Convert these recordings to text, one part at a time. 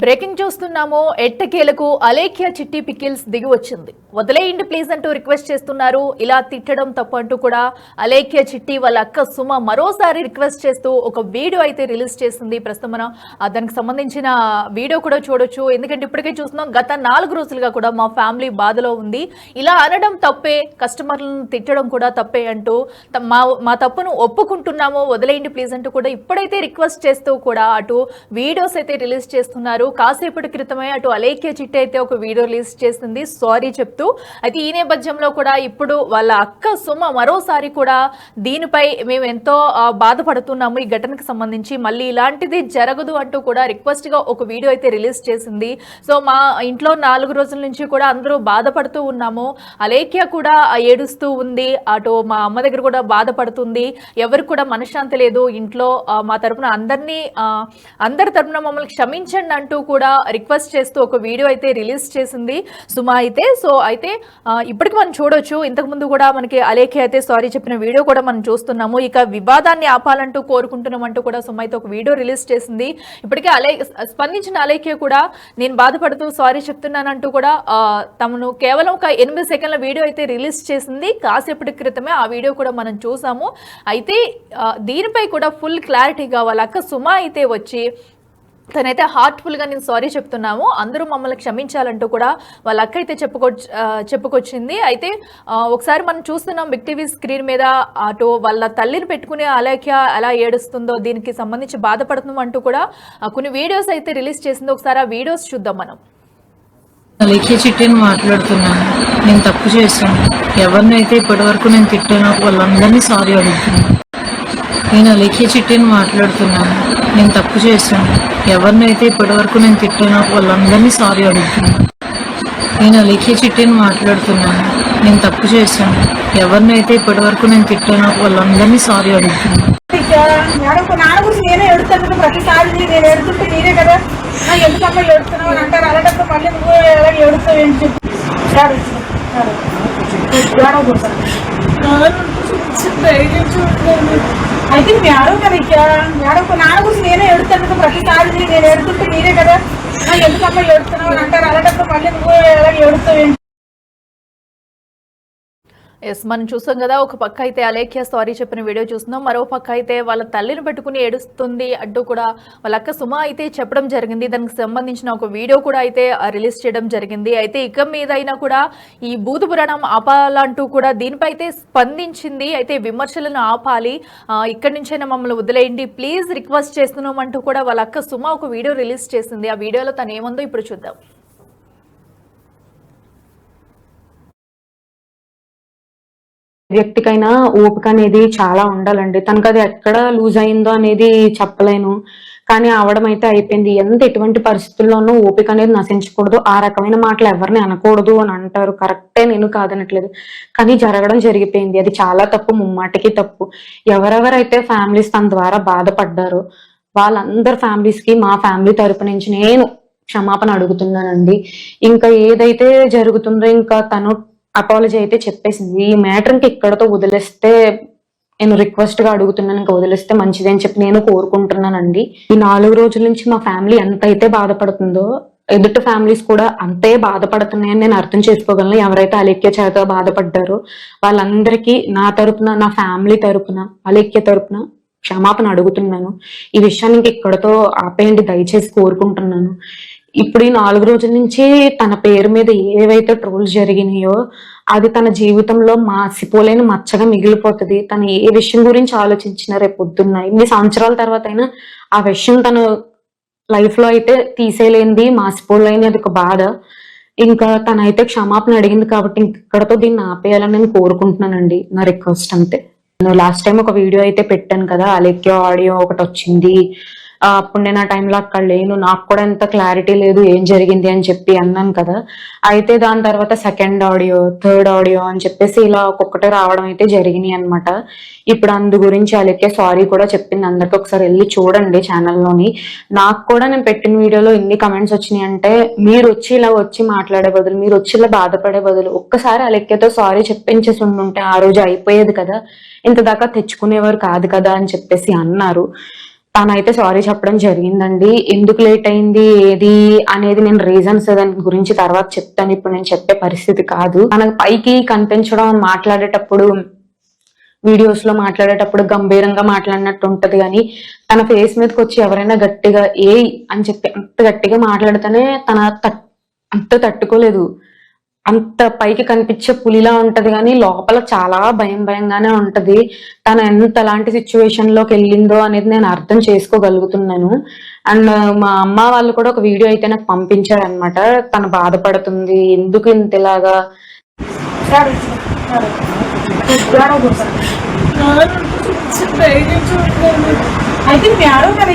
Breaking చూస్తున్నాము. ఎట్టకేలకు అలేఖ్య చిట్టి పికిల్స్ దిగి వచ్చింది. వదిలేయండి ప్లీజ్ అంటూ రిక్వెస్ట్ చేస్తున్నారు. ఇలా తిట్టడం తప్పు అంటూ కూడా అలేఖ్య చిట్టి వాళ్ళ అక్క సుమ మరోసారి రిక్వెస్ట్ చేస్తూ ఒక వీడియో అయితే రిలీజ్ చేసింది. ప్రస్తుతం మనం దానికి సంబంధించిన వీడియో కూడా చూడొచ్చు. ఎందుకంటే ఇప్పటికే చూస్తున్నాం, గత 4 రోజులుగా కూడా మా ఫ్యామిలీ బాధలో ఉంది, ఇలా అనడం తప్పే, కస్టమర్లను తిట్టడం కూడా తప్పే అంటూ మా తప్పును ఒప్పుకుంటున్నాము, వదిలేయండి ప్లీజ్ అంటూ కూడా ఇప్పుడైతే రిక్వెస్ట్ చేస్తూ కూడా అటు వీడియోస్ అయితే రిలీజ్ చేస్తున్నారు. కాసేపటి క్రితమే అటు అలేఖ్య చిట్టి అయితే ఒక వీడియో రిలీజ్ చేసింది సారీ చెప్తూ. అయితే ఈ నేపథ్యంలో కూడా ఇప్పుడు వాళ్ళ అక్క సుమ మరోసారి కూడా దీనిపై మేము ఎంతో బాధపడుతున్నాము, ఈ ఘటనకు సంబంధించి మళ్ళీ ఇలాంటిది జరగదు అంటూ కూడా రిక్వెస్ట్ గా ఒక వీడియో అయితే రిలీజ్ చేసింది. సో మా ఇంట్లో 4 రోజుల నుంచి కూడా అందరూ బాధపడుతూ ఉన్నాము, అలేఖ్య కూడా ఏడుస్తూ ఉంది, అటు మా అమ్మ దగ్గర కూడా బాధపడుతుంది, ఎవరికి కూడా మనశ్శాంతి లేదు ఇంట్లో, మా తరపున అందరి తరపున మమ్మల్ని క్షమించండి అంటూ కూడా రిక్వెస్ట్ చేస్తూ ఒక వీడియో అయితే రిలీజ్ చేసింది సుమా అయితే. సో అయితే ఇప్పటికి మనం చూడొచ్చు, ఇంతకుముందు కూడా మనకి అలేఖ్య అయితే సారీ చెప్పిన వీడియో కూడా మనం చూస్తున్నాము. ఇక వివాదాన్ని ఆపాలంటూ కోరుకుంటున్నామంటూ కూడా సుమా అయితే ఒక వీడియో రిలీజ్ చేసింది. ఇప్పటికే స్పందించిన అలేఖ్య కూడా నేను బాధపడుతూ సారీ చెప్తున్నానంటూ కూడా తమను కేవలం ఒక 8 సెకండ్ల వీడియో అయితే రిలీజ్ చేసింది. కాసేపటి క్రితమే ఆ వీడియో కూడా మనం చూసాము. అయితే దీనిపై కూడా ఫుల్ క్లారిటీగా వాళ్ళ అక్క సుమా అయితే వచ్చి తనైతే హార్ట్ఫుల్ గా నేను సారీ చెప్తున్నాము, అందరూ మమ్మల్ని క్షమించాలంటూ కూడా వాళ్ళ అక్క అయితే చెప్పుకొచ్చింది. అయితే ఒకసారి మనం చూస్తున్నాం బిగ్ టీవీ స్క్రీన్ మీద, అటు వాళ్ళ తల్లిని పెట్టుకునే అలేఖ్య ఎలా ఏడుస్తుందో దీనికి సంబంధించి బాధపడుతున్నాం అంటూ కూడా కొన్ని వీడియోస్ అయితే రిలీజ్ చేసింది. ఒకసారి ఆ వీడియోస్ చూద్దాం మనం. అలేఖ్య చిట్టిని మాట్లాడుతున్నాను, నేను తప్పు చేశాను, ఎవరినైతే ఇప్పటి వరకు నేను తిట్టానో వాళ్ళందరినీ సారీ అడుగుతున్నాను. నేను అలేఖ్య చిట్టిని మాట్లాడుతున్నాను, నేను తప్పు చేశాను, ఎవరినైతే ఇప్పటి వరకు నేను తిట్టానో వాళ్ళందరినీ సారీ అడుగుతున్నాను. నేను అలేఖ్య చిట్టిని మాట్లాడుతున్నాను, నేను తప్పు చేశాను, ఎవరినైతే ఇప్పటి వరకు నేను తిట్టానో వాళ్ళందరినీ సారీ అడుగుతున్నాను. నేనే ఎడుతాను ప్రతిసారి, నేను ఎడుతుంటే నేనే కదా ఎందుకమ్మా ఎడుతున్నావు అని అంటారు. అలాంటప్పుడు మళ్ళీ నువ్వు ఎలా ఎడుతావు ఏం చెప్పి అయితే మేడం కదా మేడం నాన్న గురించి నేనే ఎడుతాను ప్రతిసారి, నేను ఎడుతుంటే నేనే కదా ఎందుకమ్మా ఎడుతున్నావు అని అంటారు. అలాంటప్పుడు మళ్ళీ నువ్వు ఎలా ఎడుతావు ఏం. ఎస్, మనం చూస్తాం కదా, ఒక పక్క అయితే అలేఖ్య సారీ చెప్పిన వీడియో చూస్తున్నాం, మరో పక్క అయితే వాళ్ళ తల్లిని పెట్టుకుని ఏడుస్తుంది అంటూ కూడా వాళ్ళ అక్క సుమ అయితే చెప్పడం జరిగింది. దానికి సంబంధించిన ఒక వీడియో కూడా అయితే రిలీజ్ చేయడం జరిగింది. అయితే ఇక మీద అయినా కూడా ఈ భూత పురాణం ఆపాలంటూ కూడా దీనిపై అయితే స్పందించింది. అయితే విమర్శలను ఆపాలి, ఇక్కడి నుంచైనా మమ్మల్ని వదిలేయండి ప్లీజ్ రిక్వెస్ట్ చేస్తున్నాం అంటూ కూడా వాళ్ళ అక్క సుమ ఒక వీడియో రిలీజ్ చేసింది. ఆ వీడియోలో తను ఏముందో ఇప్పుడు చూద్దాం. వ్యక్తికైనా ఓపిక అనేది చాలా ఉండాలండి. తనకు అది ఎక్కడ లూజ్ అయిందో అనేది చెప్పలేను, కానీ అవడం అయితే అయిపోయింది. ఎటువంటి పరిస్థితుల్లోనూ ఓపిక అనేది నశించకూడదు, ఆ రకమైన మాటలు ఎవరిని అనకూడదు అని అంటారు. కరెక్టే, నేను కాదనట్లేదు, కానీ జరగడం జరిగిపోయింది. అది చాలా తప్పు, ముమ్మాటికి తప్పు. ఎవరెవరైతే ఫ్యామిలీస్ తన ద్వారా బాధపడ్డారో వాళ్ళందరి ఫ్యామిలీస్ కి మా ఫ్యామిలీ తరపు నుంచి నేను క్షమాపణ అడుగుతున్నానండి. ఇంకా ఏదైతే జరుగుతుందో ఇంకా తను అపాలజీ అయితే చెప్పేసింది. ఈ మ్యాటర్ ఇంకా ఇక్కడతో వదిలేస్తే, నేను రిక్వెస్ట్ గా అడుగుతున్నాను, ఇంకా వదిలేస్తే మంచిది అని చెప్పి నేను కోరుకుంటున్నానండి. ఈ 4 రోజుల నుంచి మా ఫ్యామిలీ ఎంత అయితే బాధపడుతుందో ఎదుటి ఫ్యామిలీస్ కూడా అంతే బాధపడుతున్నాయని నేను అర్థం చేసుకోగలను. ఎవరైతే అలేఖ్య చేత బాధపడ్డారో వాళ్ళందరికీ నా తరపున, నా ఫ్యామిలీ తరపున, అలేఖ్య తరపున క్షమాపణ అడుగుతున్నాను. ఈ విషయాన్ని ఇంక ఇక్కడతో ఆపేయండి దయచేసి కోరుకుంటున్నాను. ఇప్పుడు ఈ 4 రోజుల నుంచి తన పేరు మీద ఏవైతే ట్రోల్స్ జరిగినాయో అది తన జీవితంలో మాసిపోలేని మచ్చగా మిగిలిపోతుంది. తను ఏ విషయం గురించి ఆలోచించినా రేపు పొద్దున్న ఇన్ని సంవత్సరాల తర్వాత అయినా ఆ విషయం తన లైఫ్ లో అయితే తీసేయలేనిది, మాసిపోలేని అది ఒక బాధ. ఇంకా తనైతే క్షమాపణ అడిగింది కాబట్టి ఇక్కడతో దీన్ని ఆపేయాలని నేను కోరుకుంటున్నానండి. నా రిక్వెస్ట్ అంతే. నేను లాస్ట్ టైం ఒక వీడియో అయితే పెట్టాను కదా, అలేఖ్య ఆడియో ఒకటి వచ్చింది, అప్పుడు నేను ఆ టైంలో అక్కడ లేను, నాకు కూడా ఎంత క్లారిటీ లేదు ఏం జరిగింది అని చెప్పి అన్నాను కదా. అయితే దాని తర్వాత సెకండ్ ఆడియో, థర్డ్ ఆడియో అని చెప్పేసి ఇలా ఒక్కొక్కటి రావడం అయితే జరిగినాయి అనమాట. ఇప్పుడు అందు గురించి అలేఖ్య సారీ కూడా చెప్పింది. అందరికి ఒకసారి వెళ్ళి చూడండి ఛానల్లోని. నాకు కూడా నేను పెట్టిన వీడియోలో ఎన్ని కమెంట్స్ వచ్చినాయి అంటే, మీరు వచ్చి ఇలా వచ్చి మాట్లాడే బదులు, మీరు వచ్చి ఇలా బాధపడే బదులు ఒక్కసారి అలేఖ్యతో సారీ చెప్పించేసి ఉండుంటే ఆ రోజు అయిపోయేది కదా, ఇంత దాకా తెచ్చుకునేవారు కాదు కదా అని చెప్పేసి అన్నారు. తనైతే సారీ చెప్పడం జరిగిందండి. ఎందుకు లేట్ అయింది ఏది అనేది నేను రీజన్స్ దాని గురించి తర్వాత చెప్తాను. ఇప్పుడు నేను చెప్పే పరిస్థితి కాదు. తనకు పైకి కనిపించడం, మాట్లాడేటప్పుడు వీడియోస్ లో మాట్లాడేటప్పుడు గంభీరంగా మాట్లాడినట్టు ఉంటది, కానీ తన ఫేస్ మీదకి వచ్చి ఎవరైనా గట్టిగా ఏ అని చెప్పి అంత గట్టిగా మాట్లాడితేనే అంత తట్టుకోలేదు. అంత పైకి కనిపించే పులిలా ఉంటది కానీ లోపల చాలా భయంగానే ఉంటది. తను ఎలాంటి సిచ్యువేషన్ లోకి వెళ్ళిందో అనేది నేను అర్థం చేసుకోగలుగుతున్నాను. అండ్ మా అమ్మ వాళ్ళు కూడా ఒక వీడియో అయితే నాకు పంపించారు అనమాట. తను బాధపడుతుంది, ఎందుకు ఇంత ఇలాగా. అయితే నువ్వు ఏడవ కదా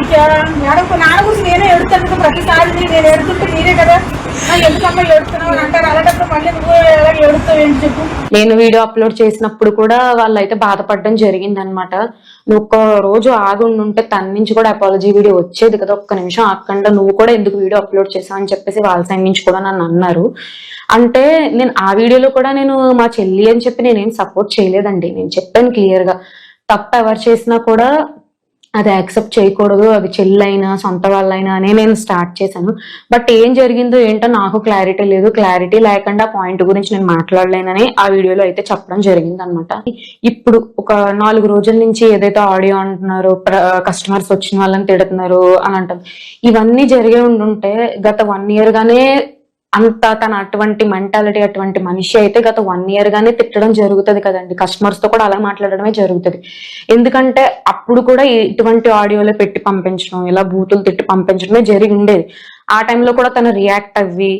ఏడవ నాన్న గురించి నేనే ఎడుతాను కదా, ప్రతిసారి నేను ఎడుతుంటే మీరే కదా ఎందుకమ్మా ఎడుతున్నావు అని అంటారు. అలాంటప్పుడు మళ్ళీ నువ్వు ఎలా ఎడుతావు ఏంటి చెప్పు. నేను వీడియో అప్లోడ్ చేసినప్పుడు కూడా వాళ్ళైతే బాధపడడం జరిగింది అనమాట. నువ్వు ఒక్క రోజు ఆగుండుంటే తన నుంచి కూడా అపాలజీ వీడియో వచ్చేది కదా, ఒక్క నిమిషం ఆగకుండా నువ్వు కూడా ఎందుకు వీడియో అప్లోడ్ చేసావు అని చెప్పేసి వాళ్ళ సైడ్ నుంచి కూడా నన్ను అన్నారు. అంటే నేను ఆ వీడియోలో కూడా నేను మా చెల్లి అని చెప్పి నేనేం సపోర్ట్ చేయలేదండి. నేను చెప్పాను క్లియర్ గా, తప్పు ఎవరు చేసినా కూడా అది యాక్సెప్ట్ చేయకూడదు, అది చెల్లైనా సొంత వాళ్ళైనా అనే నేను స్టార్ట్ చేశాను. బట్ ఏం జరిగిందో ఏంటో నాకు క్లారిటీ లేదు. క్లారిటీ లేకుండా పాయింట్ గురించి నేను మాట్లాడలేనని ఆ వీడియోలో అయితే చెప్పడం జరిగింది అనమాట. ఇప్పుడు ఒక 4 రోజుల నుంచి ఏదైతే ఆడియో అంటున్నారో, కస్టమర్స్ వచ్చిన వాళ్ళని తిడుతున్నారు అని అంటారు, ఇవన్నీ జరిగే ఉండుంటే గత 1 year గానే అంత తన అటువంటి మెంటాలిటీ అటువంటి మనిషి అయితే గత 1 year గానే తిట్టడం జరుగుతుంది కదండి. కస్టమర్స్ తో కూడా అలా మాట్లాడడమే జరుగుతుంది. ఎందుకంటే అప్పుడు కూడా ఇటువంటి ఆడియోలో పెట్టి పంపించడం, ఇలా బూతులు తిట్టి పంపించడమే జరిగి ఉండేది. ఆ టైంలో కూడా తను రియాక్ట్ అవ్వి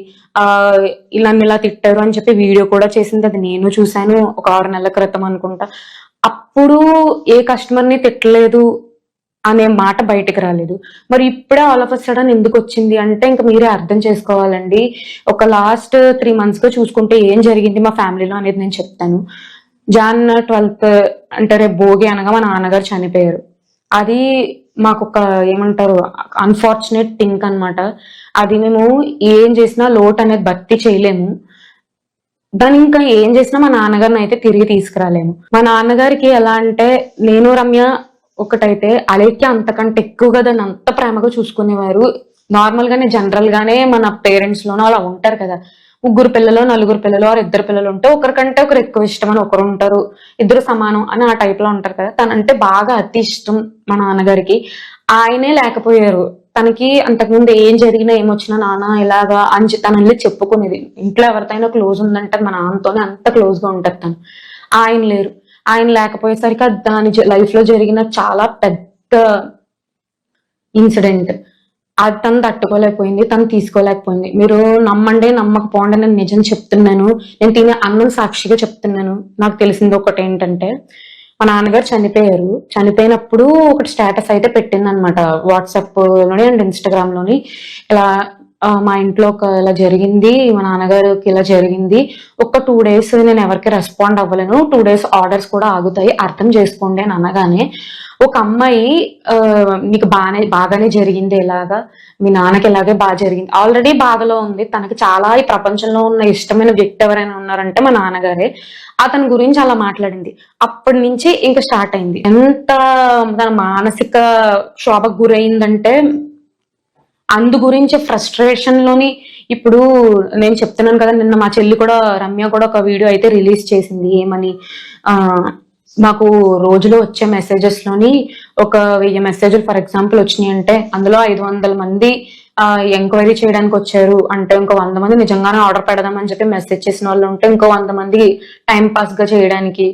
ఇలా తిట్టారు అని చెప్పి వీడియో కూడా చేసింది. అది నేను చూశాను ఒక 6 నెలల క్రితం అనుకుంటా. అప్పుడు ఏ కస్టమర్ ని తిట్టలేదు అనే మాట బయటకు రాలేదు. మరి ఇప్పుడే ఆల్ ఆఫ్ అ సడన్ ఎందుకు వచ్చింది అంటే ఇంకా మీరే అర్థం చేసుకోవాలండి. ఒక లాస్ట్ 3 months గా చూసుకుంటే ఏం జరిగింది మా ఫ్యామిలీలో అనేది నేను చెప్తాను. January 12th అంటే రేపు భోగి అనగా మా నాన్నగారు చనిపోయారు. అది మాకు ఒక ఏమంటారు అన్ఫార్చునేట్ థింక్ అనమాట. అది మేము ఏం చేసినా లోటు అనేది భర్తీ చేయలేము. దాన్ని ఇంకా ఏం చేసినా మా నాన్నగారిని అయితే తిరిగి తీసుకురాలేము. మా నాన్నగారికి ఎలా అంటే, నేను రమ్య ఒకటైతే అలేఖ్య అంతకంటే ఎక్కువగా దాన్ని అంత ప్రేమగా చూసుకునేవారు. నార్మల్ గానే జనరల్ గానే మన పేరెంట్స్ లోనో అలా ఉంటారు కదా, 3 పిల్లలు 4 పిల్లలు 2 పిల్లలు ఉంటే ఒకరికంటే ఒకరు ఎక్కువ ఇష్టం అని ఒకరు ఉంటారు, 2 సమానం అని ఆ టైప్ లో ఉంటారు కదా. తనంటే బాగా అతి ఇష్టం మా నాన్నగారికి. ఆయనే లేకపోయారు. తనకి అంతకుముందు ఏం జరిగినా ఏమొచ్చినా నాన్న ఇలాగా అని తనని చెప్పుకునేది. ఇంట్లో ఎవరితోనైనా క్లోజ్ ఉందంటే మా నాన్నతోనే అంత క్లోజ్ గా ఉంటది తను. ఆయన లేరు. ఆయన లేకపోయేసరికి దాని లైఫ్ లో జరిగిన చాలా పెద్ద ఇన్సిడెంట్. అది తను తట్టుకోలేకపోయింది, తను తీసుకోలేకపోయింది. మీరు నమ్మండి నమ్మకపోండి, నేను నిజం చెప్తున్నాను. నేను తినే అన్నం సాక్షిగా చెప్తున్నాను. నాకు తెలిసింది ఒకటి ఏంటంటే, మా నాన్నగారు చనిపోయారు. చనిపోయినప్పుడు ఒకటి స్టేటస్ అయితే పెట్టింది అనమాట వాట్సాప్ లోని అండ్ ఇన్స్టాగ్రామ్ లోని. ఇలా మా ఇంట్లో ఇలా జరిగింది, మా నాన్నగారికి ఇలా జరిగింది. ఒక 2 days నేను ఎవరికి రెస్పాండ్ అవ్వలేను, 2 days ఆర్డర్స్ కూడా ఆగుతాయి, అర్థం చేసుకోండి అని అనగానే ఒక అమ్మాయి నీకు బాగానే జరిగింది, ఇలాగా మీ నాన్నకి ఇలాగే బాగా జరిగింది, ఆల్రెడీ బాధలో ఉంది, తనకి చాలా ఈ ప్రపంచంలో ఉన్న ఇష్టమైన వ్యక్తి ఎవరైనా ఉన్నారంటే మా నాన్నగారే, అతని గురించి అలా మాట్లాడింది. అప్పటి నుంచి ఇంకా స్టార్ట్ అయింది. ఎంత తన మానసిక క్షోభకు గురైందంటే అందు గురించి ఫ్రస్ట్రేషన్ లోని. ఇప్పుడు నేను చెప్తున్నాను కదా, నిన్న మా చెల్లి కూడా రమ్య కూడా ఒక వీడియో అయితే రిలీజ్ చేసింది. ఏమని, మాకు రోజులో వచ్చే మెసేజెస్ లోని ఒక 1000 మెసేజ్లు ఫర్ ఎగ్జాంపుల్ వచ్చినాయి అంటే అందులో 500 మంది ఎంక్వైరీ చేయడానికి వచ్చారు అంటే ఇంకో 100 మంది నిజంగానే ఆర్డర్ పెడదామని చెప్పి మెసేజ్ చేసిన వాళ్ళు ఉంటే, ఇంకో 100 మంది టైం పాస్ గా చేయడానికి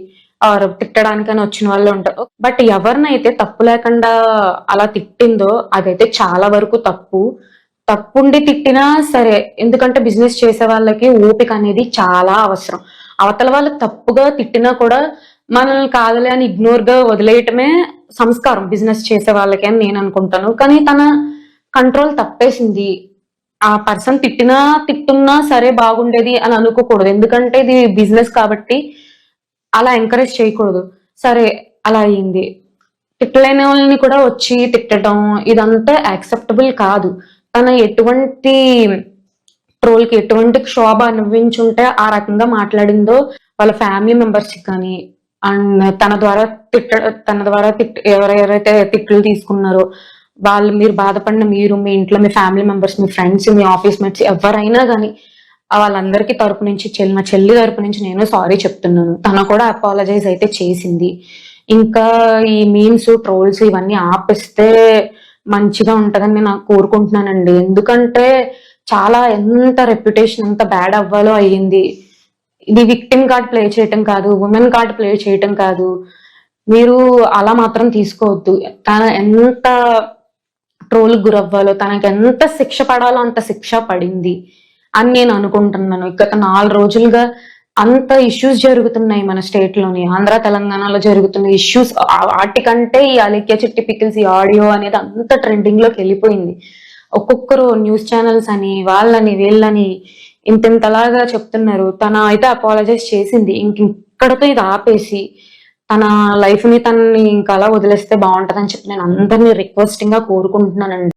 తిట్టడానికి అని వచ్చిన వాళ్ళు ఉంటారు. బట్ ఎవరినైతే తప్పు లేకుండా అలా తిట్టిందో అదైతే చాలా వరకు తప్పుండి తిట్టినా సరే, ఎందుకంటే బిజినెస్ చేసే వాళ్ళకి ఓపిక అనేది చాలా అవసరం. అవతల వాళ్ళు తప్పుగా తిట్టినా కూడా మనల్ని కాదలే అని ఇగ్నోర్ గా వదిలేయటమే సంస్కారం బిజినెస్ చేసే వాళ్ళకి అని నేను అనుకుంటాను. కానీ తన కంట్రోల్ తప్పేసింది. ఆ పర్సన్ తిట్టున్నా సరే బాగుండేది అని అనుకోకూడదు, ఎందుకంటే ఇది బిజినెస్ కాబట్టి అలా ఎంకరేజ్ చేయకూడదు. సరే అలా అయింది. తిట్టలేని వాళ్ళని కూడా వచ్చి తిట్టడం ఇదంతా యాక్సెప్టబుల్ కాదు. తన ఎటువంటి ట్రోల్కి ఎటువంటి క్షోభ అనుభవించుంటే ఆ రకంగా మాట్లాడిందో వాళ్ళ ఫ్యామిలీ మెంబర్స్ కానీ అండ్ తన ద్వారా ఎవరెవరైతే తిట్లు తీసుకున్నారో వాళ్ళు, మీరు బాధపడిన మీరు, మీ ఇంట్లో మీ ఫ్యామిలీ మెంబర్స్, మీ ఫ్రెండ్స్, మీ ఆఫీస్ మేట్స్ ఎవరైనా కానీ వాళ్ళందరికీ తరపు నుంచి మా చెల్లి తరపు నుంచి నేను సారీ చెప్తున్నాను. తను కూడా అపాలజైజ్ అయితే చేసింది. ఇంకా ఈ మీమ్స్, ట్రోల్స్ ఇవన్నీ ఆపిస్తే మంచిగా ఉంటదని నేను కోరుకుంటున్నానండి. ఎందుకంటే చాలా ఎంత రెప్యుటేషన్ ఎంత బ్యాడ్ అవ్వాలో అయ్యింది. ఇది విక్టిమ్ కార్డ్ ప్లే చేయటం కాదు, ఉమెన్ కార్డ్ ప్లే చేయటం కాదు. మీరు అలా మాత్రం తీసుకోవద్దు. తన ఎంత ట్రోల్ గురవ్వాలో, తనకి ఎంత శిక్ష పడాలో అంత శిక్ష పడింది అని నేను అనుకుంటున్నాను. గత 4 రోజులుగా అంత ఇష్యూస్ జరుగుతున్నాయి మన స్టేట్ లోని, ఆంధ్ర తెలంగాణలో జరుగుతున్న ఇష్యూస్. వాటికంటే ఈ అలేఖ్య చిట్టి పికిల్స్ ఈ ఆడియో అనేది అంత ట్రెండింగ్ లోకి వెళ్ళిపోయింది. ఒక్కొక్కరు న్యూస్ ఛానల్స్ అని వాళ్ళని వీళ్ళని ఇంతలాగా చెప్తున్నారు. తన అయితే అపాలజైజ్ చేసింది. ఇక్కడతో ఇది ఆపేసి తన లైఫ్ ని తనని ఇంకా అలా వదిలేస్తే బాగుంటదని చెప్పి నేను అందరినీ రిక్వెస్టింగ్ గా కోరుకుంటున్నానండి.